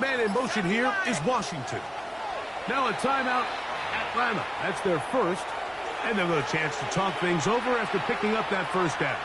man in motion here is Washington. Now a timeout, Atlanta. That's their first. And they'll get a chance to talk things over after picking up that first down.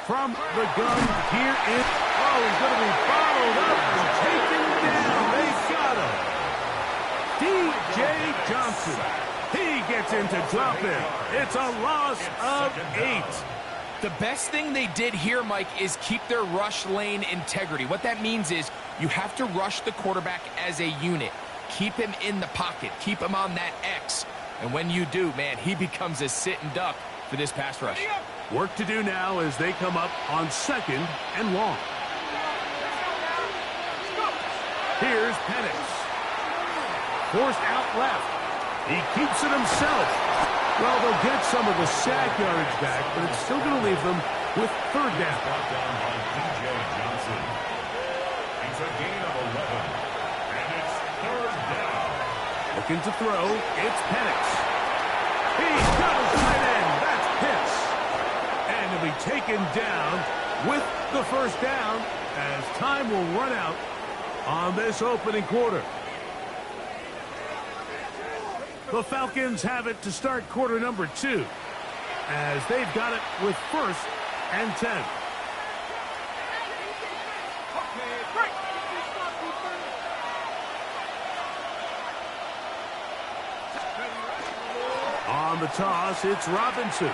From the gun, here is, oh, he's going to be bottled up and taken down. They got him. D.J. Johnson. He gets into dropping. It's a loss of 8. The best thing they did here, Mike, is keep their rush lane integrity. What that means is you have to rush the quarterback as a unit. Keep him in the pocket. Keep him on that X. And when you do, man, he becomes a sitting duck for this pass rush. Work to do now as they come up on 2nd and long. Here's Penix. Forced out left. He keeps it himself. Well, they'll get some of the sack yardage back, but it's still going to leave them with 3rd down. Brought down by D.J. Johnson. It's a gain of 11. And it's 3rd down. Looking to throw. It's Penix. He's got a tight end. That's Pitts. And he'll be taken down with the 1st down as time will run out on this opening quarter. The Falcons have it to start quarter number 2 as they've got it with 1st and 10. On the toss, it's Robinson.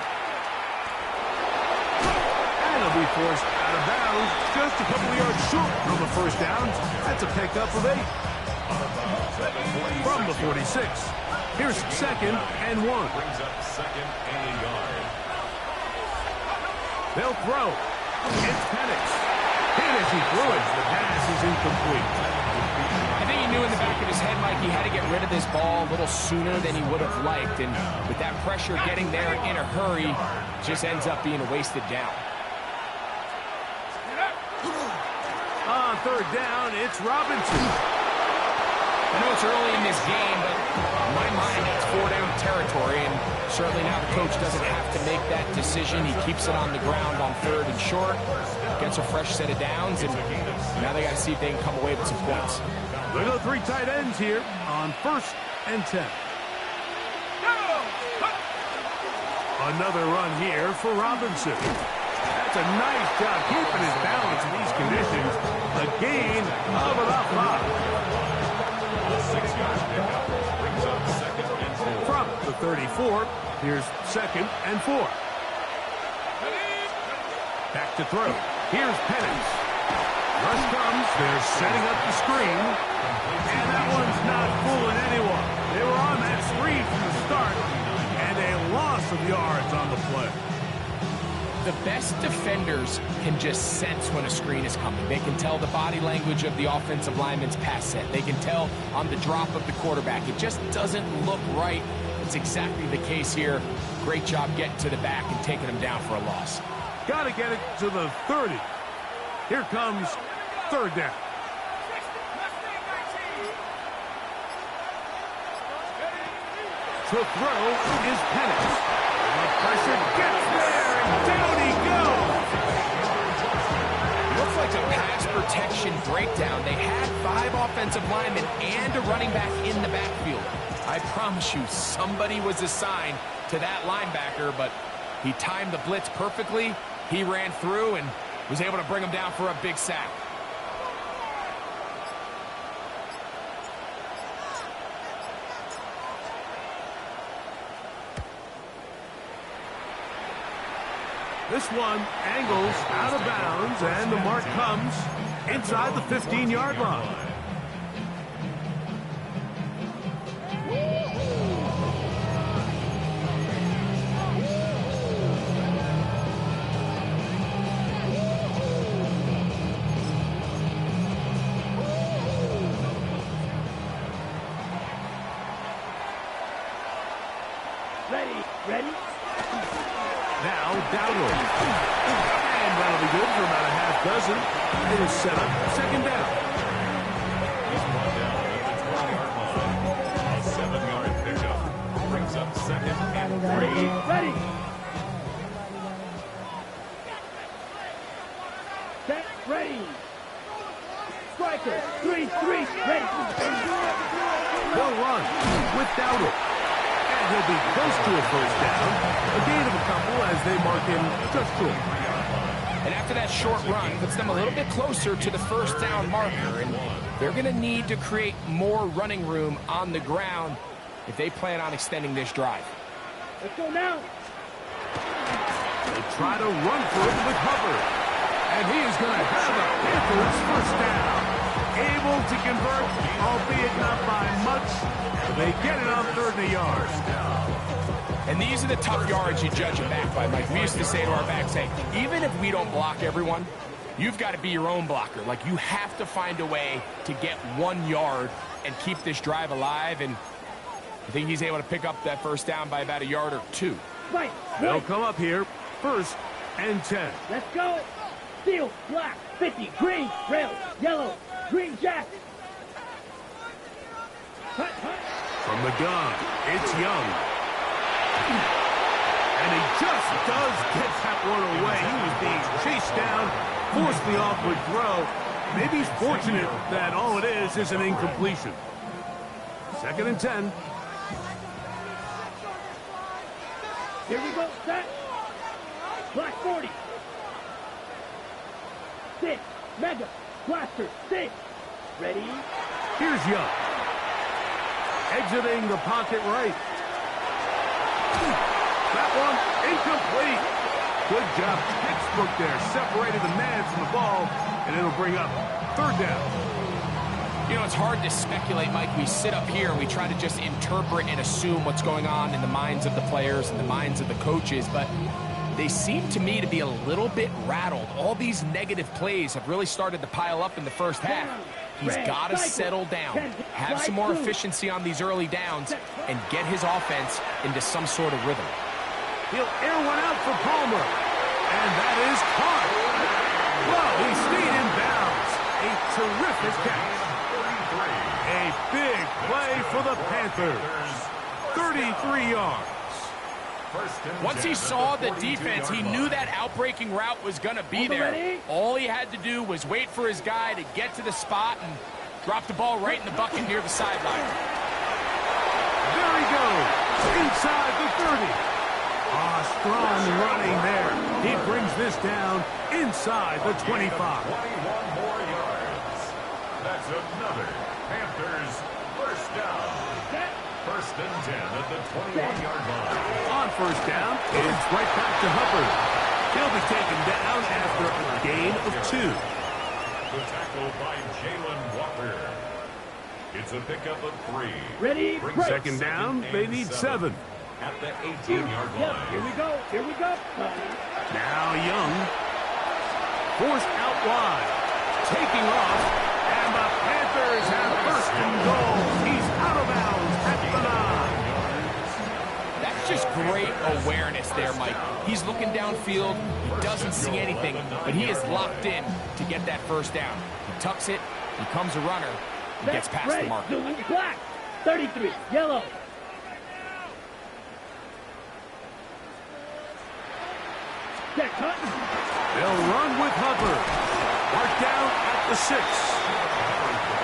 And he'll be forced out of bounds just a couple of yards short from the 1st down. That's a pickup of 8. From the 46. Here's 2nd and 1. Brings up 2nd and a yard. They'll throw. It's Penix. Hit as he threw it. The pass is incomplete. I think he knew in the back of his head, Mike, he had to get rid of this ball a little sooner than he would have liked. And with that pressure getting there in a hurry, just ends up being a wasted down. On 3rd down, it's Robinson. I know it's early in this game, but in my mind, it's 4-down territory, and certainly now the coach doesn't have to make that decision. He keeps it on the ground on 3rd and short, gets a fresh set of downs, and now they got to see if they can come away with some points. They go 3 tight ends here on 1st and 10. Another run here for Robinson. That's a nice job keeping his balance in these conditions. A gain of about 5. 6-yard pickup brings up 2nd and 4. From the 34, here's 2nd and 4. Back to throw. Here's Penix. Rush comes. They're setting up the screen. And that one's not fooling anyone. They were on that screen from the start. And a loss of yards on the play. The best defenders can just sense when a screen is coming. They can tell the body language of the offensive lineman's pass set. They can tell on the drop of the quarterback. It just doesn't look right. It's exactly the case here. Great job getting to the back and taking them down for a loss. Got to get it to the 30. Here comes 3rd down. The throw is Penix. The pressure gets there, and down he goes. Looks like a pass protection breakdown. They had 5 offensive linemen and a running back in the backfield. I promise you, somebody was assigned to that linebacker, but he timed the blitz perfectly. He ran through and was able to bring him down for a big sack. This one angles out of bounds, and the mark comes inside the 15-yard line. Ready. ready? Now, Dowdle. And that'll be good for about a half dozen. It is set up, second down. He's brought down at the 20-yard line. A 7-yard pickup brings up second and 3. Ready. Set, ready. Striker, 3-3, ready. They'll run with Dowdle. And he'll be close to a first down. A gain of a couple as they mark him just short. And after that short run, puts them a little bit closer to the first down marker. And they're going to need to create more running room on the ground if they plan on extending this drive. Let's go now. They try to run for it with Hubbard. And he is going to have the Panthers first down. Able to convert, albeit not by much. They get it on 3rd yards. And these are the tough yards you judge it back by, Mike. We used to say to our backs, hey, even if we don't block everyone, you've got to be your own blocker. Like, you have to find a way to get 1 yard and keep this drive alive. And I think he's able to pick up that first down by about 1 yard or 2. Right, They'll right. come up here, 1st and 10. Let's go. Steel, black, 50, green, rail, yellow, green jack. Hut, hut. From the gun, it's Young. And he just does get that one away. He was being chased down, forced the awkward throw. Maybe he's fortunate that all it is an incompletion. 2nd and 10. Here we go, set. Black 40. 6, mega, blaster, 6. Ready? Here's Young. Exiting the pocket right. That one incomplete. Good job. Textbook there. Separated the man from the ball, and it'll bring up 3rd down. You know, it's hard to speculate, Mike. We sit up here and we try to just interpret and assume what's going on in the minds of the players and the minds of the coaches, but they seem to me to be a little bit rattled. All these negative plays have really started to pile up in the first half. He's got to settle down, have some more efficiency on these early downs, and get his offense into some sort of rhythm. He'll air one out for Palmer. And that is caught. Well, he stayed in bounds. A terrific catch. A big play for the Panthers. 33 yards. Once he saw the defense, he knew that outbreaking route was going to be there. All he had to do was wait for his guy to get to the spot and drop the ball right in the bucket near the sideline. There he goes. Inside the 30. Strong running there. He brings this down inside the 25. 21 more yards. That's another Panthers first down. 1st and 10 at the 21-yard line. On first down, it's right back to Hubbard. He'll be taken down after a gain of 2. The tackle by Jalen Walker. It's a pickup of 3. Ready, break. 2nd down, they need 7. At the 18-yard line. Yep, here we go, here we go. Now Young, forced out wide, taking off, and the Panthers have 1st and goal. He's out of bounds at the 9. That's just great awareness there, Mike. He's looking downfield. He doesn't see anything, but he is locked in to get that first down. He tucks it, becomes a runner, and gets past the mark. Black, 33, yellow. They'll run with Hubbard. Marked down at the 6.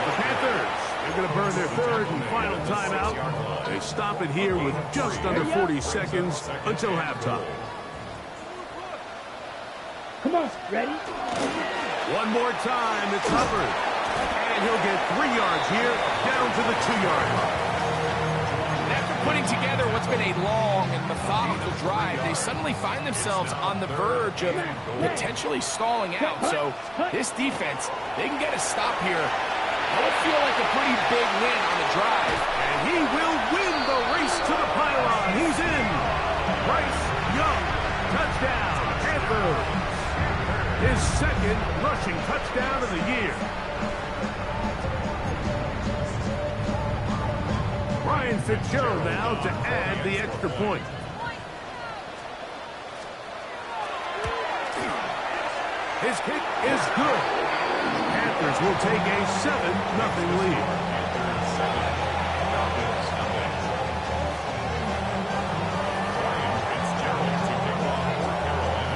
The Panthers, they're going to burn their 3rd and final timeout. They stop it here with just under 40 seconds until halftime. Come on, ready? One more time, it's Hubbard. And he'll get 3 yards here, down to the 2-yard line. After putting together what's been a long and methodical drive, they suddenly find themselves on the verge of potentially stalling out. So this defense, they can get a stop here. That would feel like a pretty big win on the drive. And he will win the race to the pylon. He's in. Bryce Young, touchdown, Panthers. His 2nd rushing touchdown of the year. Ryan Fitzgerald now to add the extra point. His kick is good. Panthers will take a 7-0 lead.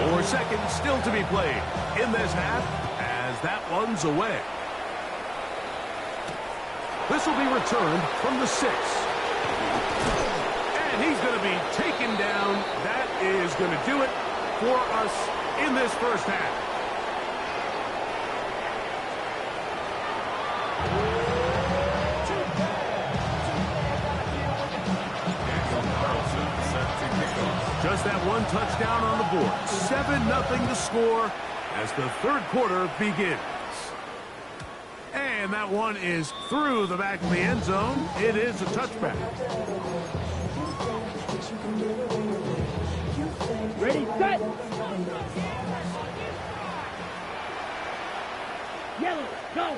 Four seconds still to be played in this half as that one's away. This will be returned from the 6. And he's going to be taken down. That is going to do it for us in this first half. Just that one touchdown on the board. 7-0 to score as the third quarter begins. And that one is through the back of the end zone. It is a touchback. Ready, set. Yellow, go.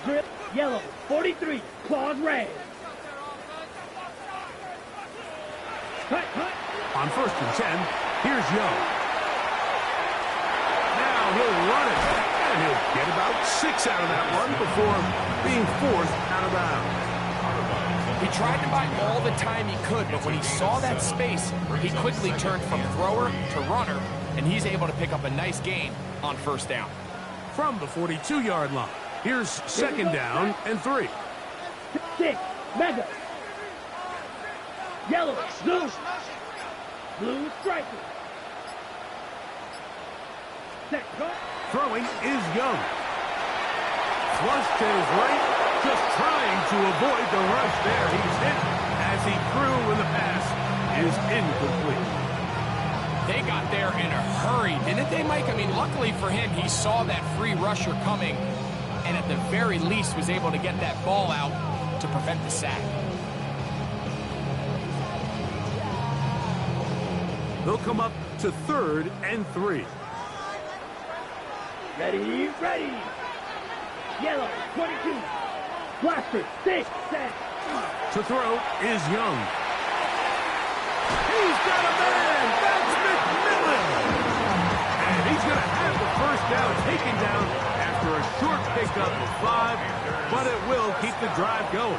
Grip, yellow, 43, claws red. Cut, cut. On 1st and 10, here's Young. Now he'll run it, and he'll get about 6 out of that run before being forced out of bounds. He tried to buy all the time he could, but when he saw that space, he quickly turned from thrower to runner, and he's able to pick up a nice gain on 1st down. From the 42-yard line, here's 2nd down and 3. 6, mega. Yellow, blue. Blue striker. Set, go. Throwing is Young. Flush to his right, just trying to avoid the rush there. He's hit as he threw when the pass is incomplete. They got there in a hurry, didn't they, Mike? I mean, luckily for him, he saw that free rusher coming and at the very least was able to get that ball out to prevent the sack. They'll come up to 3rd and 3. Ready, ready. Yellow, 22. Blaster, 6, set. To throw is Young. He's got a man! That's McMillan! And he's going to have the 1st down taken down after a short pickup of 5, but it will keep the drive going.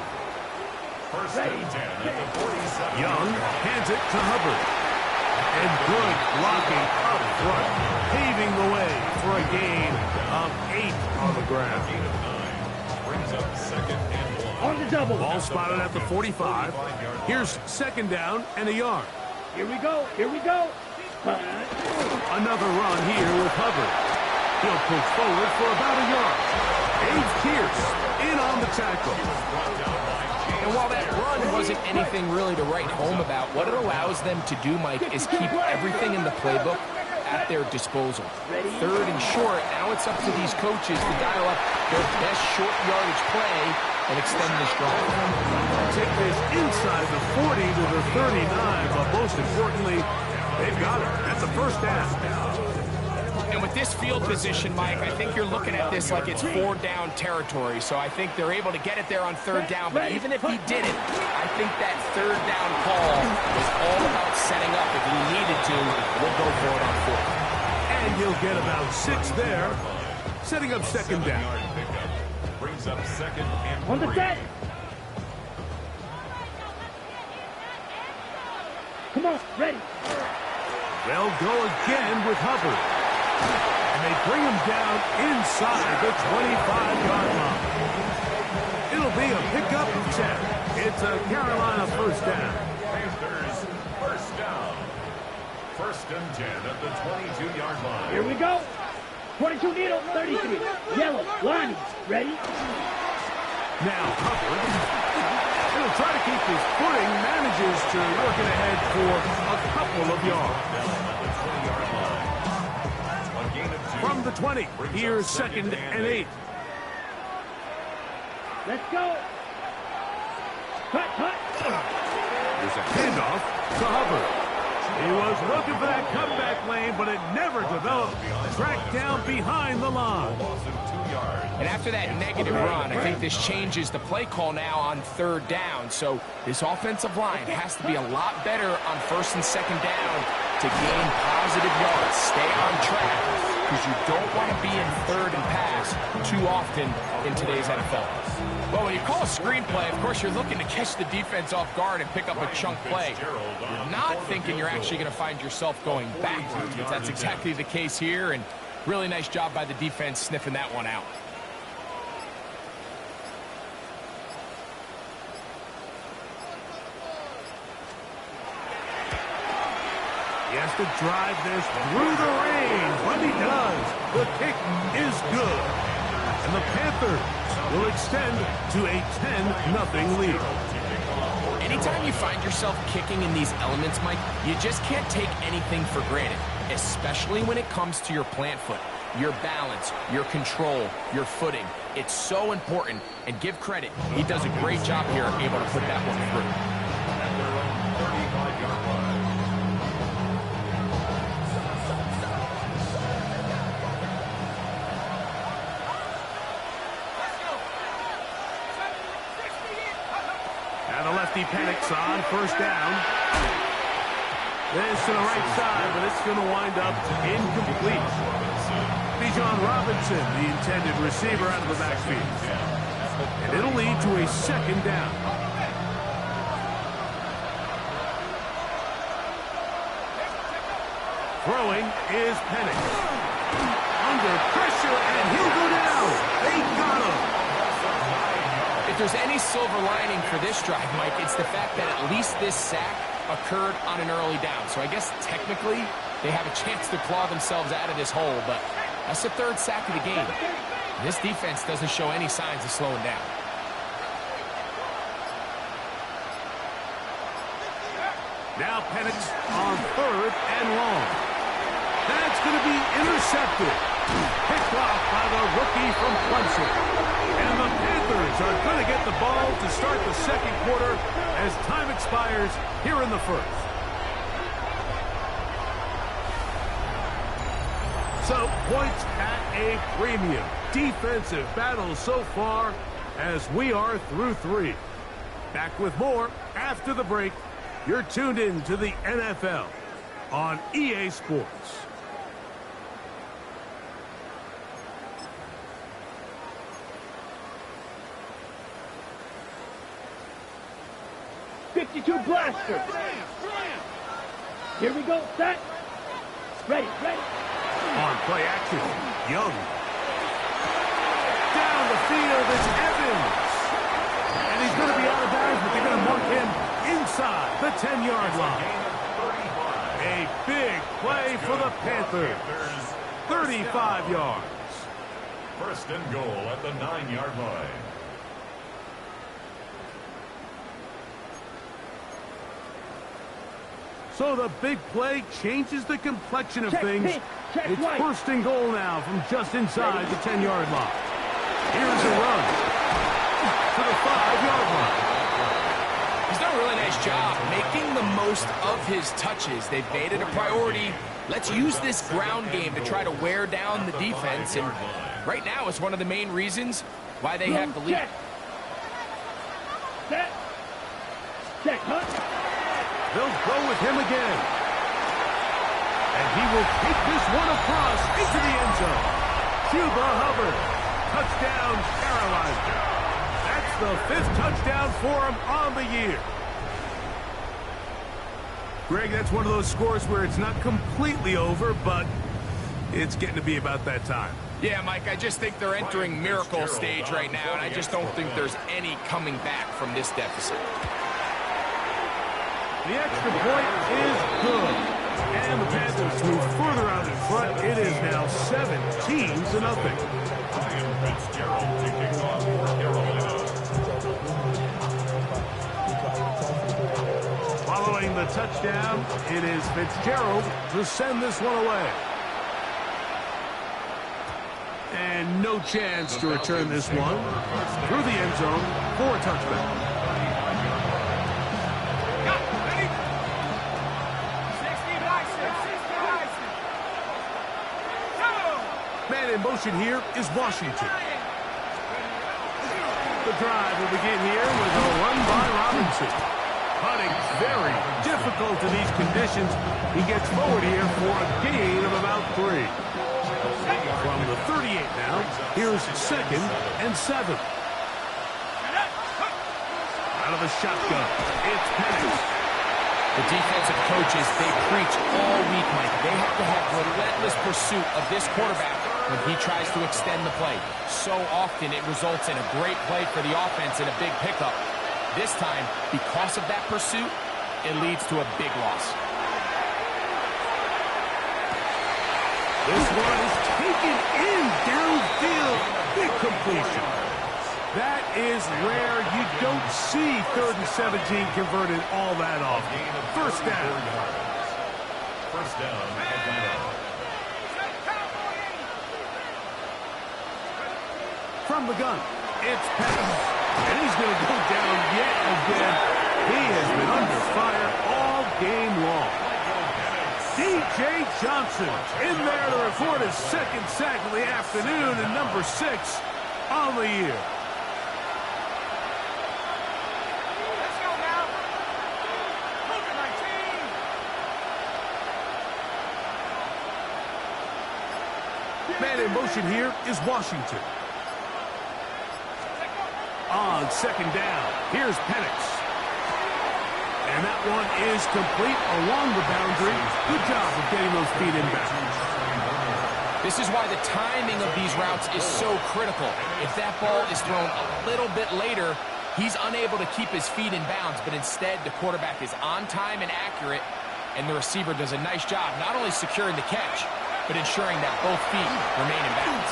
1st and 10 at the 47. Young hands it to Hubbard. And good blocking up front, paving the way for a gain of 8 on the ground. Brings up 2nd and 1. On the double. Ball spotted at the 45. Here's 2nd down and a yard. Here we go, here we go. Another run here with Hubbard. He'll push forward for about a yard. Dave Pierce in on the tackle. And while that run wasn't anything really to write home about, what it allows them to do, Mike, is keep everything in the playbook at their disposal. 3rd and short, now it's up to these coaches to dial up their best short yardage play and extend this drive. Take this inside the 40 to the 39, but most importantly, they've got it. That's a 1st down. And with this field position, Mike, I think you're looking at this like it's 4-down territory. So I think they're able to get it there on 3rd down. But even if he didn't, I think that 3rd down call was all about setting up. If he needed to, we'll go for it on 4th. And he'll get about 6 there, setting up 2nd down. Brings up 2nd and 3. On the set. Come on, ready. They'll go again with Hubbard. And they bring him down inside the 25-yard line. It'll be a pickup of 10. It's a Carolina 1st down. Panthers 1st down. 1st and 10 at the 22-yard line. Here we go. 22 needle, 33. Yellow, Lonnie, ready? Now Hubbard. He'll try to keep his footing, manages to work it ahead for a couple of yards. From the 20, here's 2nd and 8. Let's go. Cut, cut. There's a handoff to Hubbard. He was looking for that comeback lane, but it never developed. Tracked down behind the line. And after that negative run, I think this changes the play call now on 3rd down. So this offensive line has to be a lot better on 1st and 2nd down to gain positive yards. Stay on track. because you don't want to be in third and pass too often in today's NFL. Well, when you call a screenplay, of course, you're looking to catch the defense off guard and pick up a chunk play. You're not thinking you're actually going to find yourself going backwards, but that's exactly the case here, and really nice job by the defense sniffing that one out. He has to drive this through the rain, but he does. The kick is good. And the Panthers will extend to a 10-0 lead. Anytime you find yourself kicking in these elements, Mike, you just can't take anything for granted, especially when it comes to your plant foot, your balance, your control, your footing. It's so important, and give credit. He does a great job here able to put that one through. At their own 35-yard line. Now the lefty panics on first down. This to the right side, but it's going to wind up incomplete. Bijan Robinson, the intended receiver, out of the backfield. And it'll lead to a second down. Throwing is Penix. Under pressure, and he'll go down. They got him. If there's any silver lining for this drive, Mike, it's the fact that at least this sack occurred on an early down. So I guess technically they have a chance to claw themselves out of this hole, but that's the third sack of the game. This defense doesn't show any signs of slowing down. Now Penix on third and long. That's going to be intercepted. Picked off by the rookie from Clemson. And the Panthers are going to get the ball to start the second quarter as time expires here in the first. So, points at a premium. Defensive battle so far as we are through three. Back with more after the break. You're tuned in to the NFL on EA Sports. .52 blaster. Here we go, set. Ready. On play action, Young. Down the field is Evans. And he's going to be out of bounds, but they're going to mark him inside the 10-yard line. A big play for the Panthers. 35 yards. First and goal at the 9-yard line. So the big play changes the complexion of things. It's right. first and goal now from just inside the 10-yard line. Here's a run to the 5-yard line. He's done a really nice job making the most of his touches. They've made it a priority. Let's use this ground game to try to wear down the defense. And right now it's one of the main reasons why they have the lead. Set, hunt. They'll go with him again. And he will take this one across into the end zone. Chuba Hubbard. Touchdown, Carolina. That's the 5th touchdown for him on the year. Greg, that's one of those scores where it's not completely over, but it's getting to be about that time. Yeah, Mike, I just think they're entering miracle stage right now, and I just don't think there's any coming back from this deficit. The extra point is good. And the Panthers move further out in front. It is now 17-0. Fitzgerald to kick off for Carolina. Following the touchdown, it is Fitzgerald to send this one away. And no chance to return this one through the end zone for a touchback. Man in motion here is Washington. The drive will begin here with a run by Robinson. Putting very difficult in these conditions. He gets forward here for a gain of about 3. From the 38 now, here's 2nd and 7. Out of the shotgun, it's Panthers. The defensive coaches, they preach all week, Mike. They have to have relentless pursuit of this quarterback when he tries to extend the play. So often it results in a great play for the offense and a big pickup. This time, because of that pursuit, it leads to a big loss. This one is taken in downfield. Big completion. That is rare. You don't see 3rd and 17 converted all that often. First down. First down, Atlanta. From the gun, it's Panthers. And he's going to go down yet again. He has been under fire all game long. D.J. Johnson in there to record his 2nd sack of the afternoon and number 6 on the year. Man in motion here is Washington. On 2nd down, here's Penix. And that one is complete along the boundary. Good job of getting those feet in bounds. This is why the timing of these routes is so critical. If that ball is thrown a little bit later, he's unable to keep his feet in bounds, but instead the quarterback is on time and accurate, and the receiver does a nice job not only securing the catch, but ensuring that both feet remain in bounds.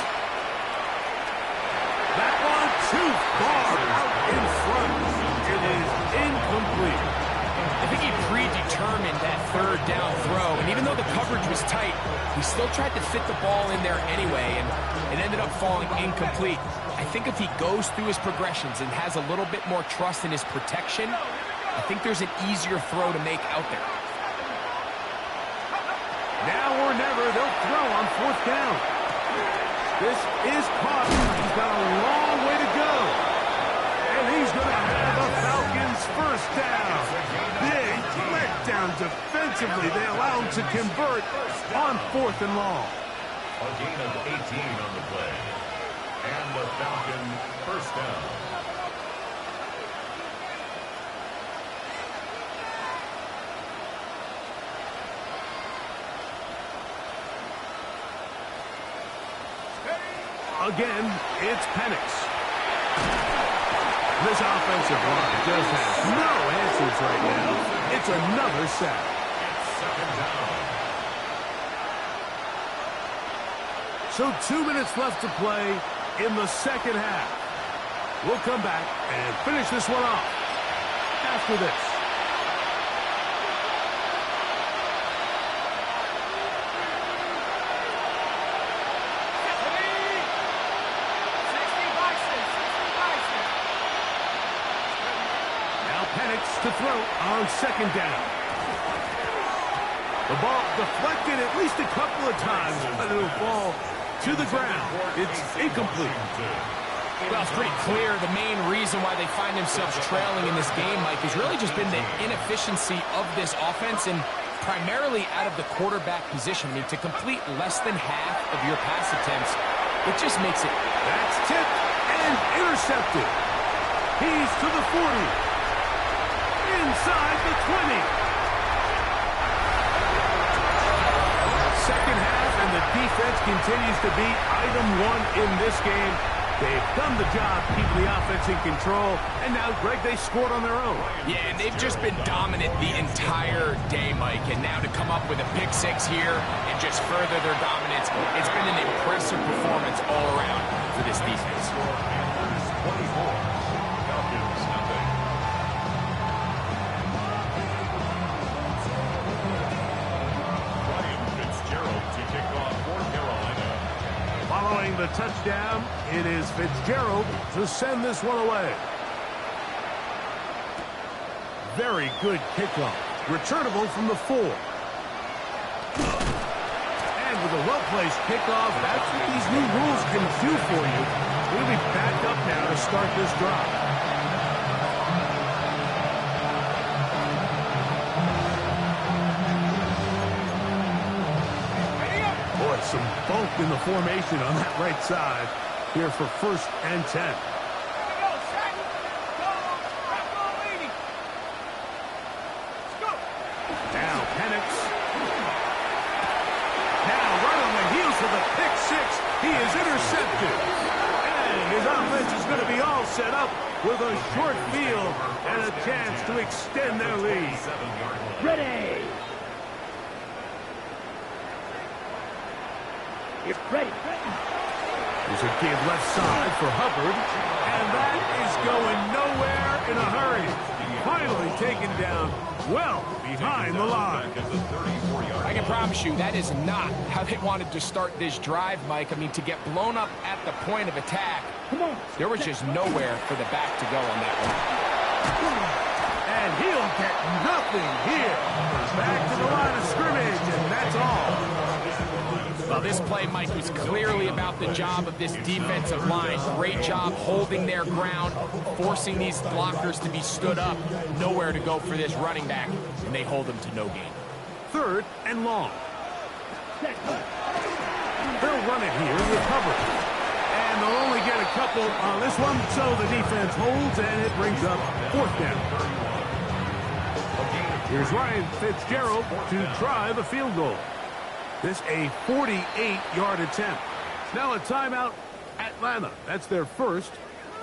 That one too far out in front. It is incomplete. I think he predetermined that 3rd down throw, and even though the coverage was tight, he still tried to fit the ball in there anyway, and it ended up falling incomplete. I think if he goes through his progressions and has a little bit more trust in his protection, I think there's an easier throw to make out there. Now or never, they'll throw on 4th down. This is caught. He's got a long way to go. And he's going to have the Falcons first down. Big letdown defensively. They allow him to convert on 4th and long. A gain of 18 on the play. And the Falcon first down. Again, it's Penix. This offensive line just has no answers right now. It's another sack. So 2 minutes left to play in the 2nd half. We'll come back and finish this one off after this. To throw on 2nd down. The ball deflected at least a couple of times, but it'll fall to the ground. It's incomplete. Well, it's pretty clear the main reason why they find themselves trailing in this game, Mike, has really just been the inefficiency of this offense and primarily out of the quarterback position. I mean, to complete less than half of your pass attempts, it just makes it. That's tipped and intercepted. He's to the 40. Inside the 20. 2nd half, and the defense continues to be item 1 in this game. They've done the job keeping the offense in control, and now, Greg, they scored on their own. Yeah, and they've just been dominant the entire day, Mike, and now to come up with a pick 6 here and just further their dominance, it's been an impressive performance all around for this defense. 24. Falcons nothing. Following the touchdown, it is Fitzgerald to send this one away. Very good kickoff. Returnable from the 4. And with a well-placed kickoff, that's what these new rules can do for you. We'll be back up now to start this drive. some bulk in the formation on that right side here for 1st and 10. Now Penix. Now right on the heels of the pick six, he is intercepted. And his offense is going to be all set up with a short field and a chance to extend their lead. Ready. It's ready. There's a give left side for Hubbard. And that is going nowhere in a hurry. Finally taken down well behind the line. I can promise you that is not how they wanted to start this drive, Mike. I mean, to get blown up at the point of attack, there was just nowhere for the back to go on that one. And he'll get nothing here. Back to the line of scrimmage, and that's all. Well, this play, Mike, was clearly about the job of this defensive line. Great job holding their ground, forcing these blockers to be stood up. Nowhere to go for this running back, and they hold him to no gain. 3rd and long. They'll run it here with Hubbard. And they'll only get a couple on this one, so the defense holds, and it brings up 4th down. Here's Ryan Fitzgerald to try the field goal. This a 48-yard attempt. Now a timeout, Atlanta. That's their first,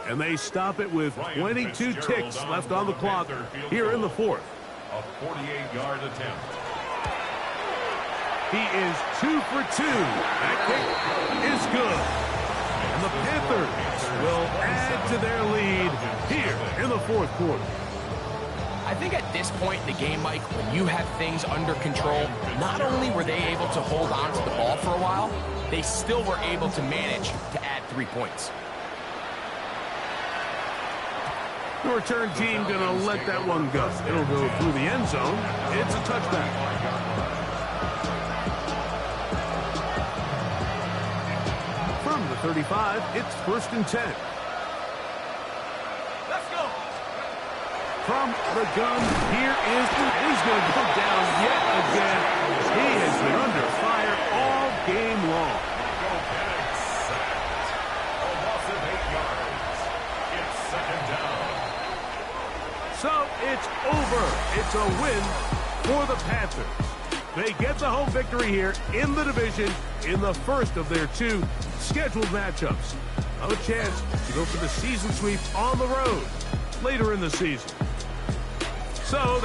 and they stop it with 22 ticks left on the clock here in the 4th. A 48-yard attempt. He is 2 for 2. That kick is good. And the Panthers will add to their lead here in the 4th quarter. I think at this point in the game, Mike, when you have things under control, not only were they able to hold on to the ball for a while, they still were able to manage to add 3 points. The return team going to let that one go. It'll go through the end zone. It's a touchback. From the 35, it's 1st and 10. From the gun, here is he's going to go down yet again. He has been under fire all game long. A loss of 8 yards. It's 2nd down. So it's over. It's a win for the Panthers. They get the home victory here in the division in the first of their 2 scheduled matchups. A chance to go for the season sweep on the road later in the season. So